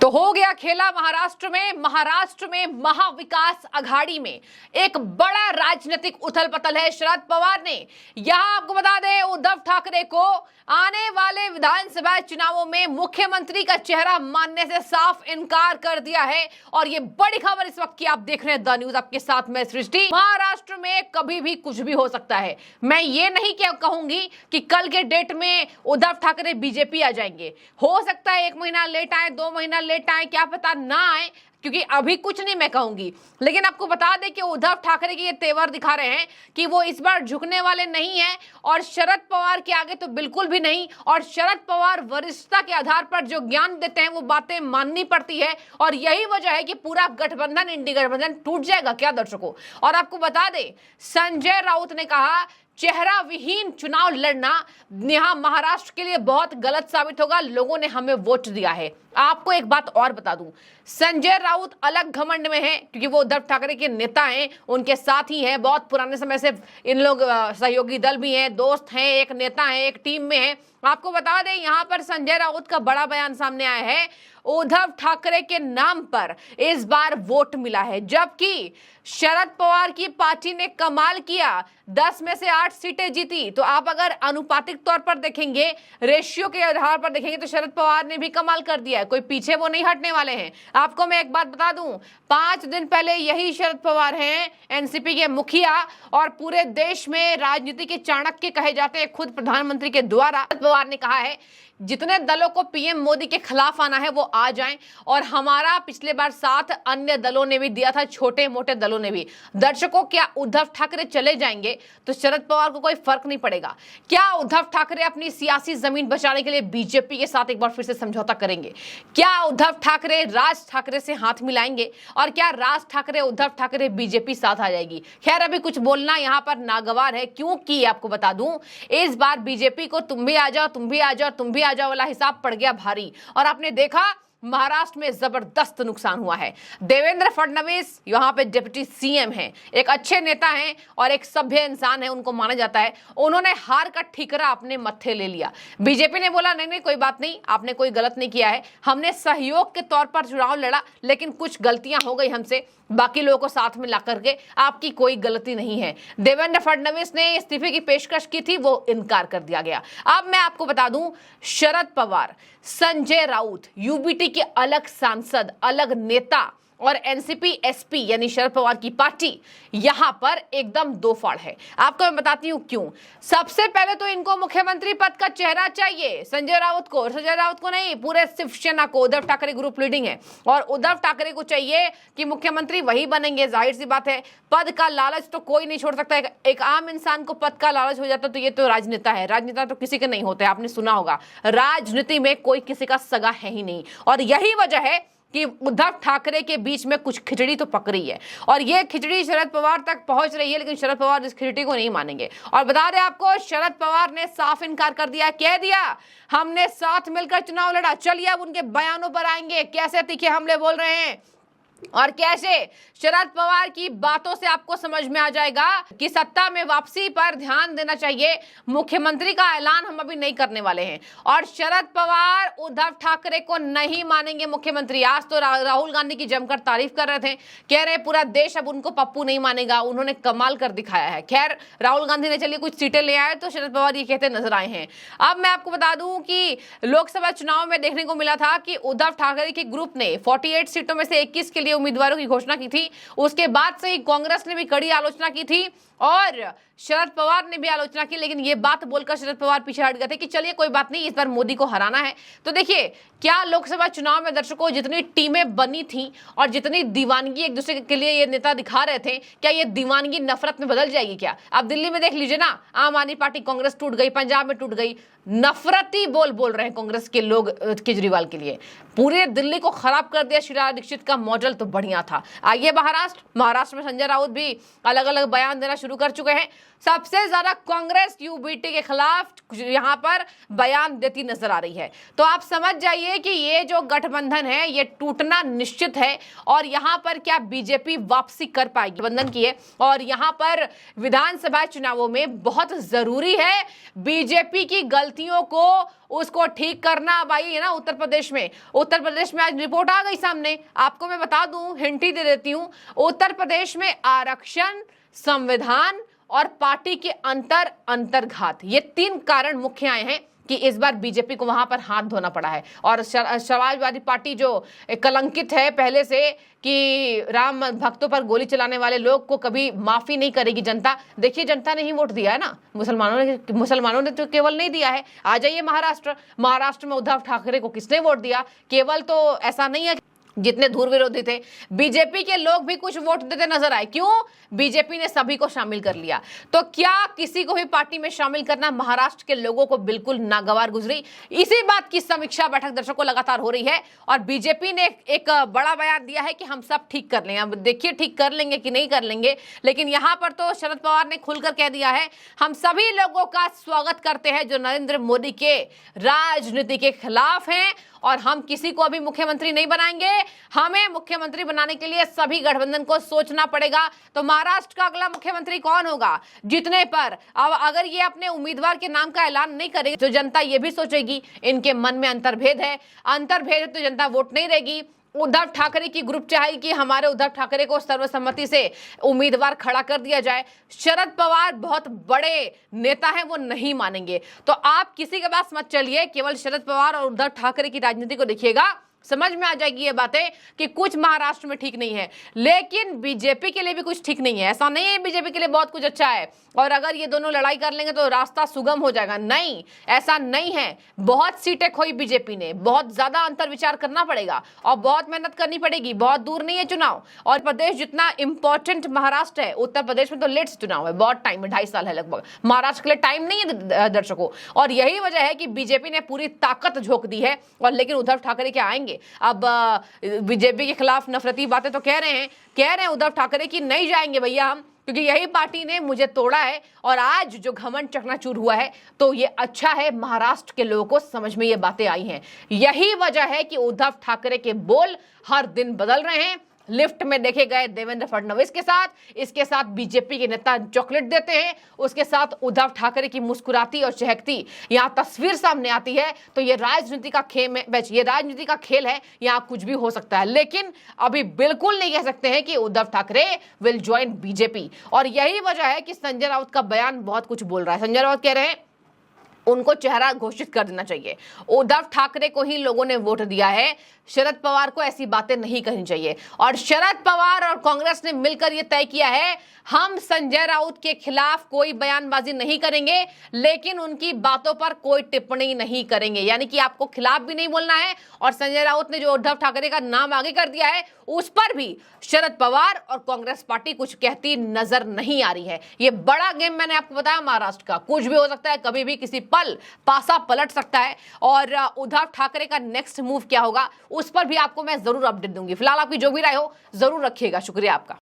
तो हो गया खेला महाराष्ट्र में महाविकास अघाड़ी में एक बड़ा राजनीतिक उथल पुथल है। शरद पवार ने यहां आपको बता दें उद्धव ठाकरे को आने वाले विधानसभा चुनावों में मुख्यमंत्री का चेहरा मानने से साफ इनकार कर दिया है। और ये बड़ी खबर इस वक्त की आप देख रहे हैं द न्यूज, आपके साथ मैं सृष्टि। महाराष्ट्र में कभी भी कुछ भी हो सकता है। मैं ये नहीं कहूंगी कि कल के डेट में उद्धव ठाकरे बीजेपी आ जाएंगे। हो सकता है 1 महीना लेट आए, 2 महीना लेट आए, क्या पता ना आए, क्योंकि अभी कुछ नहीं मैं कहूंगी। लेकिन आपको बता दें कि उद्धव ठाकरे के ये तेवर दिखा रहे हैं कि वो इस बार झुकने वाले नहीं हैं और शरद पवार के आगे तो बिल्कुल भी नहीं। और शरद पवार वरिष्ठता के आधार पर जो ज्ञान देते हैं वो बातें माननी पड़ती है। और यही वजह है कि पूरा गठबंधन, इंडी गठबंधन टूट जाएगा क्या दर्शकों। और आपको बता दें संजय राउत ने कहा चेहरा विहीन चुनाव लड़ना यहां महाराष्ट्र के लिए बहुत गलत साबित होगा। लोगों ने हमें वोट दिया है। आपको एक बात और बता दूं, संजय राउत अलग घमंड में है क्योंकि वो उद्धव ठाकरे के नेता हैं, उनके साथी हैं, बहुत पुराने समय से इन लोग सहयोगी दल भी हैं, दोस्त हैं, एक नेता हैं, एक टीम में हैं। आपको बता दें यहां पर संजय राउत का बड़ा बयान सामने आया है। उद्धव ठाकरे के नाम पर इस बार वोट मिला है, जबकि शरद पवार की पार्टी ने कमाल किया, 10 में से 8 सीटें जीती। तो आप अगर अनुपातिक तौर पर देखेंगे, रेशियो के आधार पर देखेंगे तो शरद पवार ने भी कमाल कर दिया है। कोई पीछे वो नहीं हटने वाले हैं। आपको मैं एक बात बता दूं, 5 दिन पहले यही शरद पवार हैं एनसीपी के मुखिया और पूरे देश में राजनीति के चाणक्य कहे जाते हैं खुद प्रधानमंत्री के द्वारा। शरद पवार ने कहा है जितने दलों को पीएम मोदी के खिलाफ आना है वो आ जाएं। और हमारा पिछले बार साथ अन्य दलों ने भी दिया था, छोटे मोटे दलों ने भी। दर्शकों, क्या उद्धव ठाकरे चले जाएंगे तो शरद पवार को कोई फर्क नहीं पड़ेगा? क्या उद्धव ठाकरे अपनी सियासी जमीन बचाने के लिए बीजेपी के साथ एक बार फिर से समझौता करेंगे? क्या उद्धव ठाकरे राज ठाकरे से हाथ मिलाएंगे? और क्या राज ठाकरे उद्धव ठाकरे बीजेपी साथ आ जाएगी? खैर अभी कुछ बोलना यहाँ पर नागवार है, क्योंकि आपको बता दूं इस बार बीजेपी को तुम भी आ जाओ, तुम भी आ जाओ, तुम भी आजा वाला हिसाब पड़ गया भारी। और आपने देखा महाराष्ट्र में जबरदस्त नुकसान हुआ है। देवेंद्र फडणवीस यहाँ पे डिप्टी सीएम हैं, एक अच्छे नेता हैं और एक सभ्य इंसान है, उनको माना जाता है। उन्होंने हार का ठीकरा अपने मत्थे ले लिया। बीजेपी ने बोला नहीं कोई बात नहीं, आपने कोई गलत नहीं किया है, हमने सहयोग के तौर पर चुनाव लड़ा, लेकिन कुछ गलतियां हो गई हमसे, बाकी लोगों को साथ में ला करके, आपकी कोई गलती नहीं है। देवेंद्र फडणवीस ने इस्तीफे की पेशकश की थी, वो इनकार कर दिया गया। अब मैं आपको बता दूं शरद पवार, संजय राउत, यूबीटी के अलग सांसद, अलग नेता और एनसीपी एसपी यानी शरद पवार की पार्टी यहां पर एकदम दो फाड़ है। आपको मैं बताती हूं क्यों। सबसे पहले तो इनको मुख्यमंत्री पद का चेहरा चाहिए, संजय राउत को नहीं, पूरे शिवसेना को। उद्धव ठाकरे ग्रुप लीडिंग है और उद्धव ठाकरे को चाहिए कि मुख्यमंत्री वही बनेंगे। जाहिर सी बात है, पद का लालच तो कोई नहीं छोड़ सकता। एक आम इंसान को पद का लालच हो जाता तो ये तो राजनेता है। राजनेता तो किसी के नहीं होते, आपने सुना होगा, राजनीति में कोई किसी का सगा है ही नहीं। और यही वजह है कि उद्धव ठाकरे के बीच में कुछ खिचड़ी तो पक रही है और ये खिचड़ी शरद पवार तक पहुंच रही है, लेकिन शरद पवार इस खिचड़ी को नहीं मानेंगे। और बता दें आपको, शरद पवार ने साफ इनकार कर दिया, कह दिया हमने साथ मिलकर चुनाव लड़ा। चलिए अब उनके बयानों पर आएंगे, कैसे तीखे हमले बोल रहे हैं और कैसे शरद पवार की बातों से आपको समझ में आ जाएगा कि सत्ता में वापसी पर ध्यान देना चाहिए। मुख्यमंत्री का ऐलान हम अभी नहीं करने वाले हैं और शरद पवार उद्धव ठाकरे को नहीं मानेंगे मुख्यमंत्री। आज तो राहुल गांधी की जमकर तारीफ कर रहे थे, कह रहे पूरा देश अब उनको पप्पू नहीं मानेगा। उन्होंने कमाल कर दिखाया है। खैर राहुल गांधी ने चलिए कुछ सीटें ले आए तो शरद पवार ये कहते नजर आए हैं। अब मैं आपको बता दूं कि लोकसभा चुनाव में देखने को मिला था कि उद्धव ठाकरे के ग्रुप ने 48 सीटों में से 21 के लिए उम्मीदवारों की घोषणा की थी। उसके बाद से ही कांग्रेस ने भी कड़ी आलोचना की थी और शरद पवार ने भी आलोचना की, लेकिन ये बात बोलकर शरद पवार पीछे हट गए थे कि चलिए कोई बात नहीं, इस बार मोदी को हराना है। तो देखिए क्या लोकसभा चुनाव में दर्शकों जितनी टीमें बनी थी और जितनी दीवानगी एक दूसरे के लिए ये नेता दिखा रहे थे, क्या ये दीवानगी नफरत में बदल जाएगी क्या? आप दिल्ली में देख लीजिए ना, आम आदमी पार्टी कांग्रेस टूट गई, पंजाब में टूट गई, नफरती बोल रहे हैं कांग्रेस के लोग केजरीवाल के लिए। पूरे दिल्ली को खराब कर दिया। शीला दीक्षित का मॉडल तो बढ़िया था। आइए महाराष्ट्र में संजय राउत भी अलग अलग बयान देना शुरू कर चुके हैं। सबसे ज्यादा कांग्रेस यूबीटी के खिलाफ यहां पर बयान देती नजर आ रही है। तो आप समझ जाइए कि ये जो गठबंधन है ये टूटना निश्चित है और यहां पर क्या बीजेपी वापसी कर पाएगी गठबंधन की है। और यहां पर विधानसभा चुनावों में बहुत जरूरी है बीजेपी की गलती गलतियों को उसको ठीक करना भाई है ना। उत्तर प्रदेश में आज रिपोर्ट आ गई सामने, आपको मैं बता दूं, हिंट ही दे देती हूं। उत्तर प्रदेश में आरक्षण, संविधान और पार्टी के अंतर्घात, ये 3 कारण मुख्य आए हैं कि इस बार बीजेपी को वहां पर हाथ धोना पड़ा है। और समाजवादी पार्टी जो कलंकित है पहले से कि राम भक्तों पर गोली चलाने वाले लोग को कभी माफी नहीं करेगी जनता। देखिए जनता ने ही वोट दिया है ना, मुसलमानों ने तो केवल नहीं दिया है। आ जाइए महाराष्ट्र में उद्धव ठाकरे को किसने वोट दिया? केवल तो ऐसा नहीं है जितने धुर विरोधी थे, बीजेपी के लोग भी कुछ वोट देते नजर आए। क्यों? बीजेपी ने सभी को शामिल कर लिया। तो क्या किसी को भी पार्टी में शामिल करना महाराष्ट्र के लोगों को बिल्कुल नागवार गुजरी? इसी बात की समीक्षा बैठक दर्शकों लगातार हो रही है और बीजेपी ने एक बड़ा बयान दिया है कि हम सब ठीक कर लेंगे। अब देखिए ठीक कर लेंगे कि नहीं कर लेंगे, लेकिन यहां पर तो शरद पवार ने खुलकर कह दिया है, हम सभी लोगों का स्वागत करते हैं जो नरेंद्र मोदी के राजनीति के खिलाफ हैं और हम किसी को अभी मुख्यमंत्री नहीं बनाएंगे। हमें मुख्यमंत्री बनाने के लिए सभी गठबंधन को सोचना पड़ेगा। तो महाराष्ट्र का अगला मुख्यमंत्री कौन होगा जीतने पर? अब अगर ये अपने उम्मीदवार के नाम का ऐलान नहीं करेंगे तो जनता ये भी सोचेगी इनके मन में अंतर्भेद है तो जनता वोट नहीं देगी। उद्धव ठाकरे की ग्रुप चाहे कि हमारे उद्धव ठाकरे को सर्वसम्मति से उम्मीदवार खड़ा कर दिया जाए। शरद पवार बहुत बड़े नेता हैं, वो नहीं मानेंगे। तो आप किसी के पास मत चलिए, केवल शरद पवार और उद्धव ठाकरे की राजनीति को देखिएगा, समझ में आ जाएगी ये बातें कि कुछ महाराष्ट्र में ठीक नहीं है, लेकिन बीजेपी के लिए भी कुछ ठीक नहीं है। ऐसा नहीं है बीजेपी के लिए बहुत कुछ अच्छा है और अगर ये दोनों लड़ाई कर लेंगे तो रास्ता सुगम हो जाएगा। नहीं, ऐसा नहीं है। बहुत सीटें खोई बीजेपी ने, बहुत ज्यादा अंतर विचार करना पड़ेगा और बहुत मेहनत करनी पड़ेगी। बहुत दूर नहीं है चुनाव, और प्रदेश जितना इंपॉर्टेंट महाराष्ट्र है, उत्तर प्रदेश में तो लेट से चुनाव है, बहुत टाइम है, 2.5 साल है लगभग। महाराष्ट्र के लिए टाइम नहीं है दर्शकों, और यही वजह है कि बीजेपी ने पूरी ताकत झोंक दी है। और लेकिन उद्धव ठाकरे क्या आएंगे? अब बीजेपी के खिलाफ नफरती बातें तो कह रहे हैं उद्धव ठाकरे की नहीं जाएंगे भैया हम, क्योंकि यही पार्टी ने मुझे तोड़ा है और आज जो घमंड चकनाचूर हुआ है। तो ये अच्छा है, महाराष्ट्र के लोगों को समझ में ये बातें आई हैं। यही वजह है कि उद्धव ठाकरे के बोल हर दिन बदल रहे हैं। लिफ्ट में देखे गए देवेंद्र फडणवीस के साथ, इसके साथ बीजेपी के नेता चॉकलेट देते हैं, उसके साथ उद्धव ठाकरे की मुस्कुराती और चहकती यहां तस्वीर सामने आती है। तो ये राजनीति का खेल है, यहां कुछ भी हो सकता है। लेकिन अभी बिल्कुल नहीं कह सकते हैं कि Uddhav Thackeray will join BJP. और यही वजह है कि संजय राउत का बयान बहुत कुछ बोल रहा है। संजय राउत कह रहे हैं उनको चेहरा घोषित कर देना चाहिए। उद्धव ठाकरे को ही लोगों ने वोट दिया है, शरद पवार को ऐसी बातें नहीं करनी चाहिए। और शरद पवार और कांग्रेस ने मिलकर यह तय किया है, हम संजय राउत के खिलाफ कोई बयानबाजी नहीं करेंगे, लेकिन उनकी बातों पर कोई टिप्पणी नहीं करेंगे। यानी कि आपको खिलाफ भी नहीं बोलना है, और संजय राउत ने जो उद्धव ठाकरे का नाम आगे कर दिया है उस पर भी शरद पवार और कांग्रेस पार्टी कुछ कहती नजर नहीं आ रही है। ये बड़ा गेम मैंने आपको बताया महाराष्ट्र का, कुछ भी हो सकता है, कभी भी किसी पल पासा पलट सकता है। और उद्धव ठाकरे का नेक्स्ट मूव क्या होगा उस पर भी आपको मैं जरूर अपडेट दूंगी। फिलहाल आपकी जो भी राय हो जरूर रखिएगा। शुक्रिया आपका।